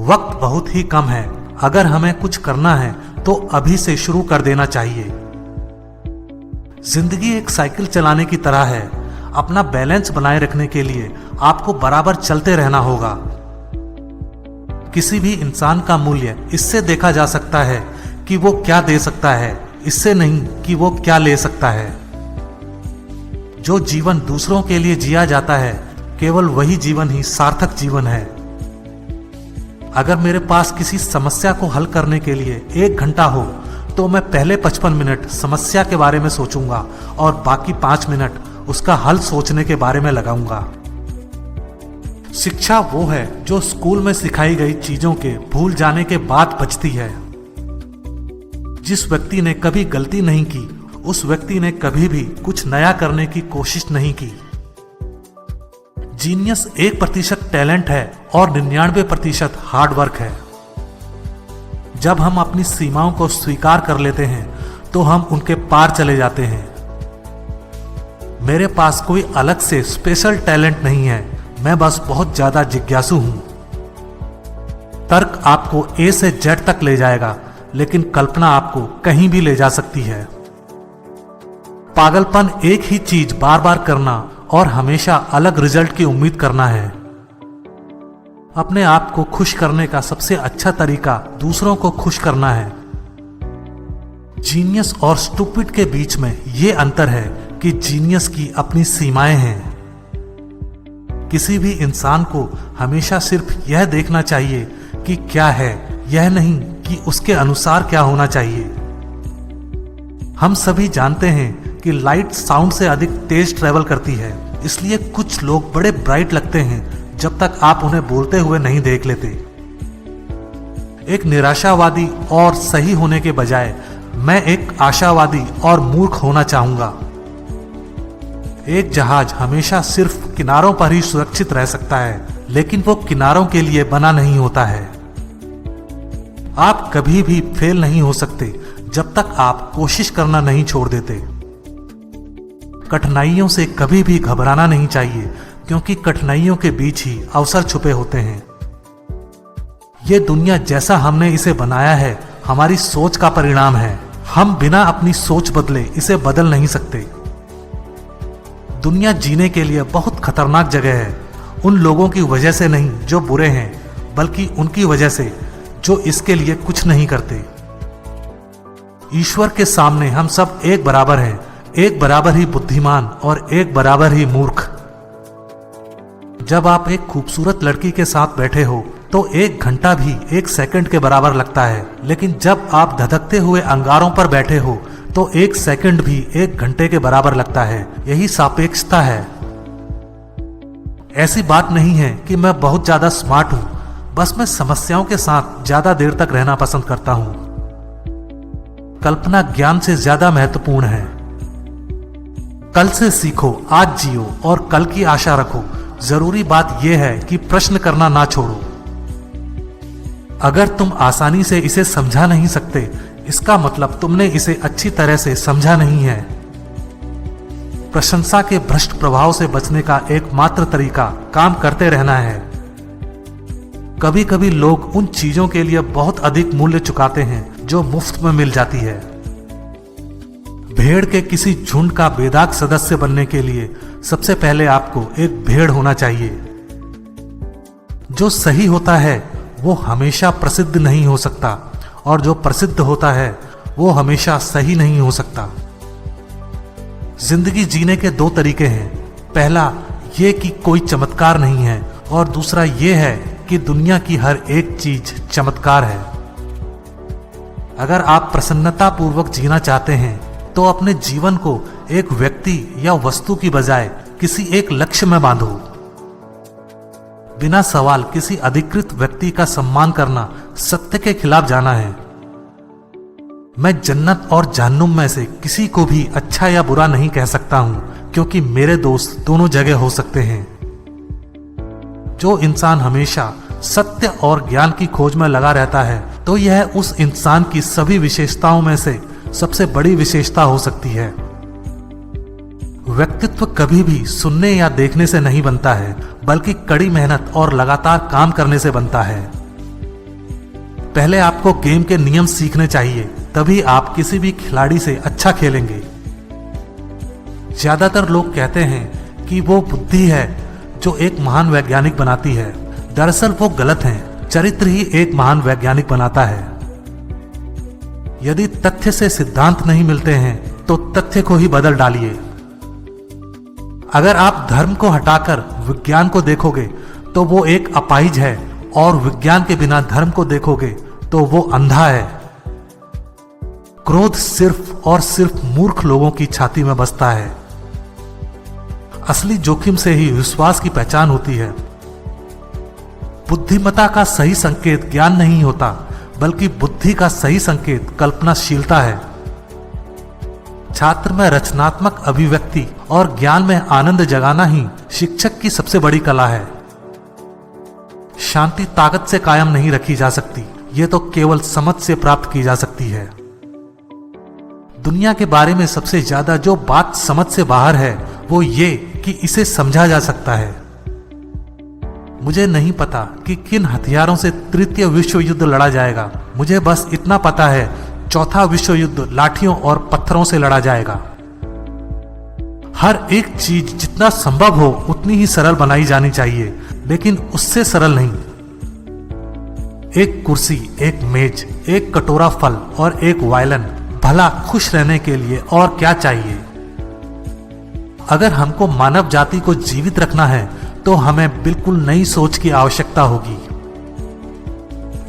वक्त बहुत ही कम है। अगर हमें कुछ करना है तो अभी से शुरू कर देना चाहिए। जिंदगी एक साइकिल चलाने की तरह है। अपना बैलेंस बनाए रखने के लिए आपको बराबर चलते रहना होगा। किसी भी इंसान का मूल्य इससे देखा जा सकता है कि वो क्या दे सकता है, इससे नहीं कि वो क्या ले सकता है। जो जीवन दूसरों के लिए जिया जाता है, केवल वही जीवन ही सार्थक जीवन है। अगर मेरे पास किसी समस्या को हल करने के लिए 1 घंटा हो तो मैं पहले 55 मिनट समस्या के बारे में सोचूंगा और बाकी 5 मिनट उसका हल सोचने के बारे में लगाऊंगा। शिक्षा वो है जो स्कूल में सिखाई गई चीजों के भूल जाने के बाद बचती है। जिस व्यक्ति ने कभी गलती नहीं की, उस व्यक्ति ने कभी भी कुछ नया करने की कोशिश नहीं की। जीनियस 1% टैलेंट है और 99% हार्ड वर्क है। जब हम अपनी सीमाओं को स्वीकार कर लेते हैं तो हम उनके पार चले जाते हैं। मेरे पास कोई अलग से स्पेशल टैलेंट नहीं है, मैं बस बहुत ज्यादा जिज्ञासु हूं। तर्क आपको A से Z तक ले जाएगा, लेकिन कल्पना आपको कहीं भी ले जा सकती है। पागलपन एक ही चीज बार बार करना और हमेशा अलग रिजल्ट की उम्मीद करना है। अपने आप को खुश करने का सबसे अच्छा तरीका दूसरों को खुश करना है। जीनियस और स्टूपिड के बीच में यह अंतर है कि जीनियस की अपनी सीमाएं हैं। किसी भी इंसान को हमेशा सिर्फ यह देखना चाहिए कि क्या है, यह नहीं कि उसके अनुसार क्या होना चाहिए। हम सभी जानते हैं कि लाइट साउंड से अधिक तेज ट्रेवल करती है, इसलिए कुछ लोग बड़े ब्राइट लगते हैं जब तक आप उन्हें बोलते हुए नहीं देख लेते। एक निराशावादी और सही होने के बजाय मैं एक आशावादी और मूर्ख होना चाहूंगा। एक जहाज हमेशा सिर्फ किनारों पर ही सुरक्षित रह सकता है, लेकिन वो किनारों के लिए बना नहीं होता है। आप कभी भी फेल नहीं हो सकते जब तक आप कोशिश करना नहीं छोड़ देते। कठिनाइयों से कभी भी घबराना नहीं चाहिए, क्योंकि कठिनाइयों के बीच ही अवसर छुपे होते हैं। ये दुनिया जैसा हमने इसे बनाया है, हमारी सोच का परिणाम है। हम बिना अपनी सोच बदले इसे बदल नहीं सकते। दुनिया जीने के लिए बहुत खतरनाक जगह है, उन लोगों की वजह से नहीं जो बुरे हैं, बल्कि उनकी वजह से जो इसके लिए कुछ नहीं करते। ईश्वर के सामने हम सब एक बराबर हैं, एक बराबर ही बुद्धिमान और एक बराबर ही मूर्ख। जब आप एक खूबसूरत लड़की के साथ बैठे हो तो 1 घंटा भी 1 सेकंड के बराबर लगता है, लेकिन जब आप धधकते हुए अंगारों पर बैठे हो तो 1 सेकंड भी 1 घंटे के बराबर लगता है। यही सापेक्षता है। ऐसी बात नहीं है कि मैं बहुत ज्यादा स्मार्ट हूं, बस मैं समस्याओं के साथ ज्यादा देर तक रहना पसंद करता हूं। कल्पना ज्ञान से ज्यादा महत्वपूर्ण है। कल से सीखो, आज जियो और कल की आशा रखो। जरूरी बात यह है कि प्रश्न करना ना छोड़ो। अगर तुम आसानी से इसे समझा नहीं सकते, इसका मतलब तुमने इसे अच्छी तरह से समझा नहीं है। प्रशंसा के भ्रष्ट प्रभाव से बचने का एकमात्र तरीका काम करते रहना है। कभी कभी लोग उन चीजों के लिए बहुत अधिक मूल्य चुकाते हैं जो मुफ्त में मिल जाती है। भेड़ के किसी झुंड का बेदाग सदस्य बनने के लिए सबसे पहले आपको एक भेड़ होना चाहिए। जो सही होता है वो हमेशा प्रसिद्ध नहीं हो सकता, और जो प्रसिद्ध होता है वो हमेशा सही नहीं हो सकता। जिंदगी जीने के 2 तरीके हैं। पहला ये कि कोई चमत्कार नहीं है, और दूसरा ये है कि दुनिया की हर एक चीज चमत्कार है। अगर आप प्रसन्नता पूर्वक जीना चाहते हैं तो अपने जीवन को एक व्यक्ति या वस्तु की बजाय किसी एक लक्ष्य में बांधो। बिना सवाल किसी अधिकृत व्यक्ति का सम्मान करना सत्य के खिलाफ जाना है। मैं जन्नत और जहन्नुम में से किसी को भी अच्छा या बुरा नहीं कह सकता हूं, क्योंकि मेरे दोस्त दोनों जगह हो सकते हैं। जो इंसान हमेशा सत्य और ज्ञान की खोज में लगा रहता है, तो यह उस इंसान की सभी विशेषताओं में से सबसे बड़ी विशेषता हो सकती है। व्यक्तित्व कभी भी सुनने या देखने से नहीं बनता है, बल्कि कड़ी मेहनत और लगातार काम करने से बनता है। पहले आपको गेम के नियम सीखने चाहिए, तभी आप किसी भी खिलाड़ी से अच्छा खेलेंगे। ज्यादातर लोग कहते हैं कि वो बुद्धि है जो एक महान वैज्ञानिक बनाती है। दरअसल वो गलत है, चरित्र ही एक महान वैज्ञानिक बनाता है। यदि तथ्य से सिद्धांत नहीं मिलते हैं तो तथ्य को ही बदल डालिए। अगर आप धर्म को हटाकर विज्ञान को देखोगे तो वो एक अपाहिज है, और विज्ञान के बिना धर्म को देखोगे तो वो अंधा है। क्रोध सिर्फ और सिर्फ मूर्ख लोगों की छाती में बसता है। असली जोखिम से ही विश्वास की पहचान होती है। बुद्धिमत्ता का सही संकेत ज्ञान नहीं होता, बल्कि बुद्धि का सही संकेत कल्पनाशीलता है। छात्र में रचनात्मक अभिव्यक्ति और ज्ञान में आनंद जगाना ही शिक्षक की सबसे बड़ी कला है। शांति ताकत से कायम नहीं रखी जा सकती, ये तो केवल समझ से प्राप्त की जा सकती है। दुनिया के बारे में सबसे ज्यादा जो बात समझ से बाहर है वो ये कि इसे समझा जा सकता है। मुझे नहीं पता कि किन हथियारों से तृतीय विश्व युद्ध लड़ा जाएगा, मुझे बस इतना पता है चौथा विश्व युद्ध लाठियों और पत्थरों से लड़ा जाएगा। हर एक चीज जितना संभव हो उतनी ही सरल बनाई जानी चाहिए, लेकिन उससे सरल नहीं। एक कुर्सी, एक मेज, एक कटोरा फल और एक वायलिन, भला खुश रहने के लिए और क्या चाहिए। अगर हमको मानव जाति को जीवित रखना है तो हमें बिल्कुल नई सोच की आवश्यकता होगी।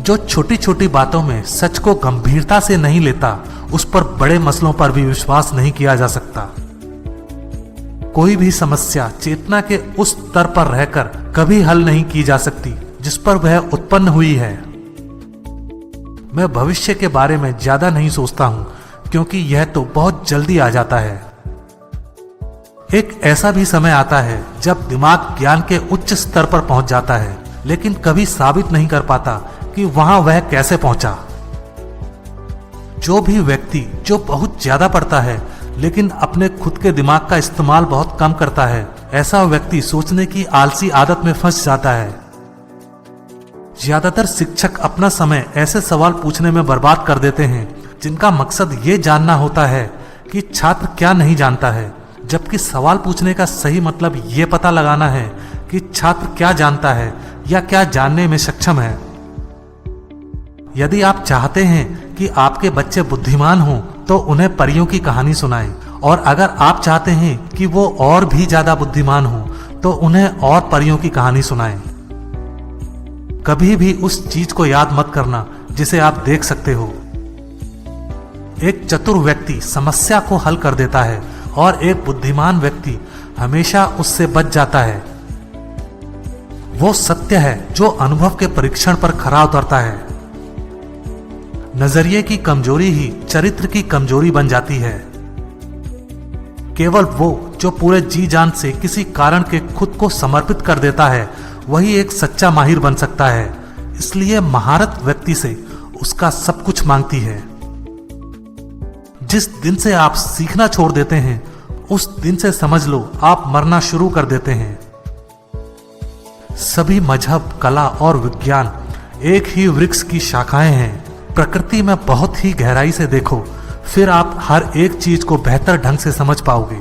जो छोटी छोटी बातों में सच को गंभीरता से नहीं लेता, उस पर बड़े मसलों पर भी विश्वास नहीं किया जा सकता। कोई भी समस्या चेतना के उस स्तर पर रहकर कभी हल नहीं की जा सकती जिस पर वह उत्पन्न हुई है। मैं भविष्य के बारे में ज्यादा नहीं सोचता हूं, क्योंकि यह तो बहुत जल्दी आ जाता है। एक ऐसा भी समय आता है जब दिमाग ज्ञान के उच्च स्तर पर पहुंच जाता है, लेकिन कभी साबित नहीं कर पाता कि वहां वह कैसे पहुंचा। जो भी व्यक्ति जो बहुत ज्यादा पढ़ता है लेकिन अपने खुद के दिमाग का इस्तेमाल बहुत कम करता है, ऐसा व्यक्ति सोचने की आलसी आदत में फंस जाता है। ज्यादातर शिक्षक अपना समय ऐसे सवाल पूछने में बर्बाद कर देते हैं जिनका मकसद ये जानना होता है कि छात्र क्या नहीं जानता है, जबकि सवाल पूछने का सही मतलब ये पता लगाना है कि छात्र क्या जानता है या क्या जानने में सक्षम है। यदि आप चाहते हैं कि आपके बच्चे बुद्धिमान हों तो उन्हें परियों की कहानी सुनाएं, और अगर आप चाहते हैं कि वो और भी ज्यादा बुद्धिमान हों तो उन्हें और परियों की कहानी सुनाएं। कभी भी उस चीज को याद मत करना जिसे आप देख सकते हो। एक चतुर व्यक्ति समस्या को हल कर देता है और एक बुद्धिमान व्यक्ति हमेशा उससे बच जाता है। वो सत्य है जो अनुभव के परीक्षण पर खरा उतरता है। नजरिए की कमजोरी ही चरित्र की कमजोरी बन जाती है। केवल वो जो पूरे जी जान से किसी कारण के खुद को समर्पित कर देता है वही एक सच्चा माहिर बन सकता है। इसलिए महारत व्यक्ति से उसका सब कुछ मांगती है। जिस दिन से आप सीखना छोड़ देते हैं उस दिन से समझ लो आप मरना शुरू कर देते हैं। सभी मजहब, कला और विज्ञान एक ही वृक्ष की शाखाएं हैं। प्रकृति में बहुत ही गहराई से देखो, फिर आप हर एक चीज को बेहतर ढंग से समझ पाओगे।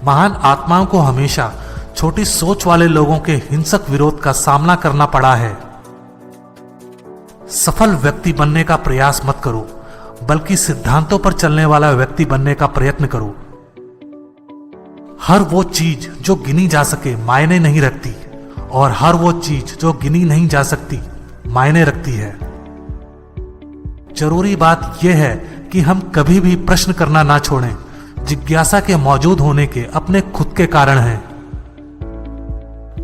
महान आत्माओं को हमेशा छोटी सोच वाले लोगों के हिंसक विरोध का सामना करना पड़ा है। सफल व्यक्ति बनने का प्रयास मत करो, बल्कि सिद्धांतों पर चलने वाला व्यक्ति बनने का प्रयत्न करो। हर वो चीज जो गिनी जा सके मायने नहीं रखती, और हर वो चीज जो गिनी नहीं जा सकती मायने रखती है। जरूरी बात यह है कि हम कभी भी प्रश्न करना ना छोड़ें। जिज्ञासा के मौजूद होने के अपने खुद के कारण हैं।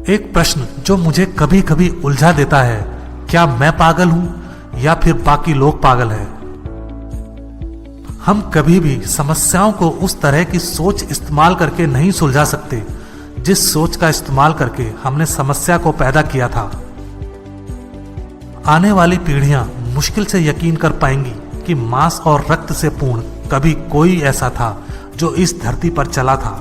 एक प्रश्न जो मुझे कभी कभी उलझा देता है, क्या मैं पागल हूं या फिर बाकी लोग पागल हैं? हम कभी भी समस्याओं को उस तरह की सोच इस्तेमाल करके नहीं सुलझा सकते जिस सोच का इस्तेमाल करके हमने समस्या को पैदा किया था। आने वाली पीढ़ियां मुश्किल से यकीन कर पाएंगी कि मांस और रक्त से पूर्ण कभी कोई ऐसा था जो इस धरती पर चला था।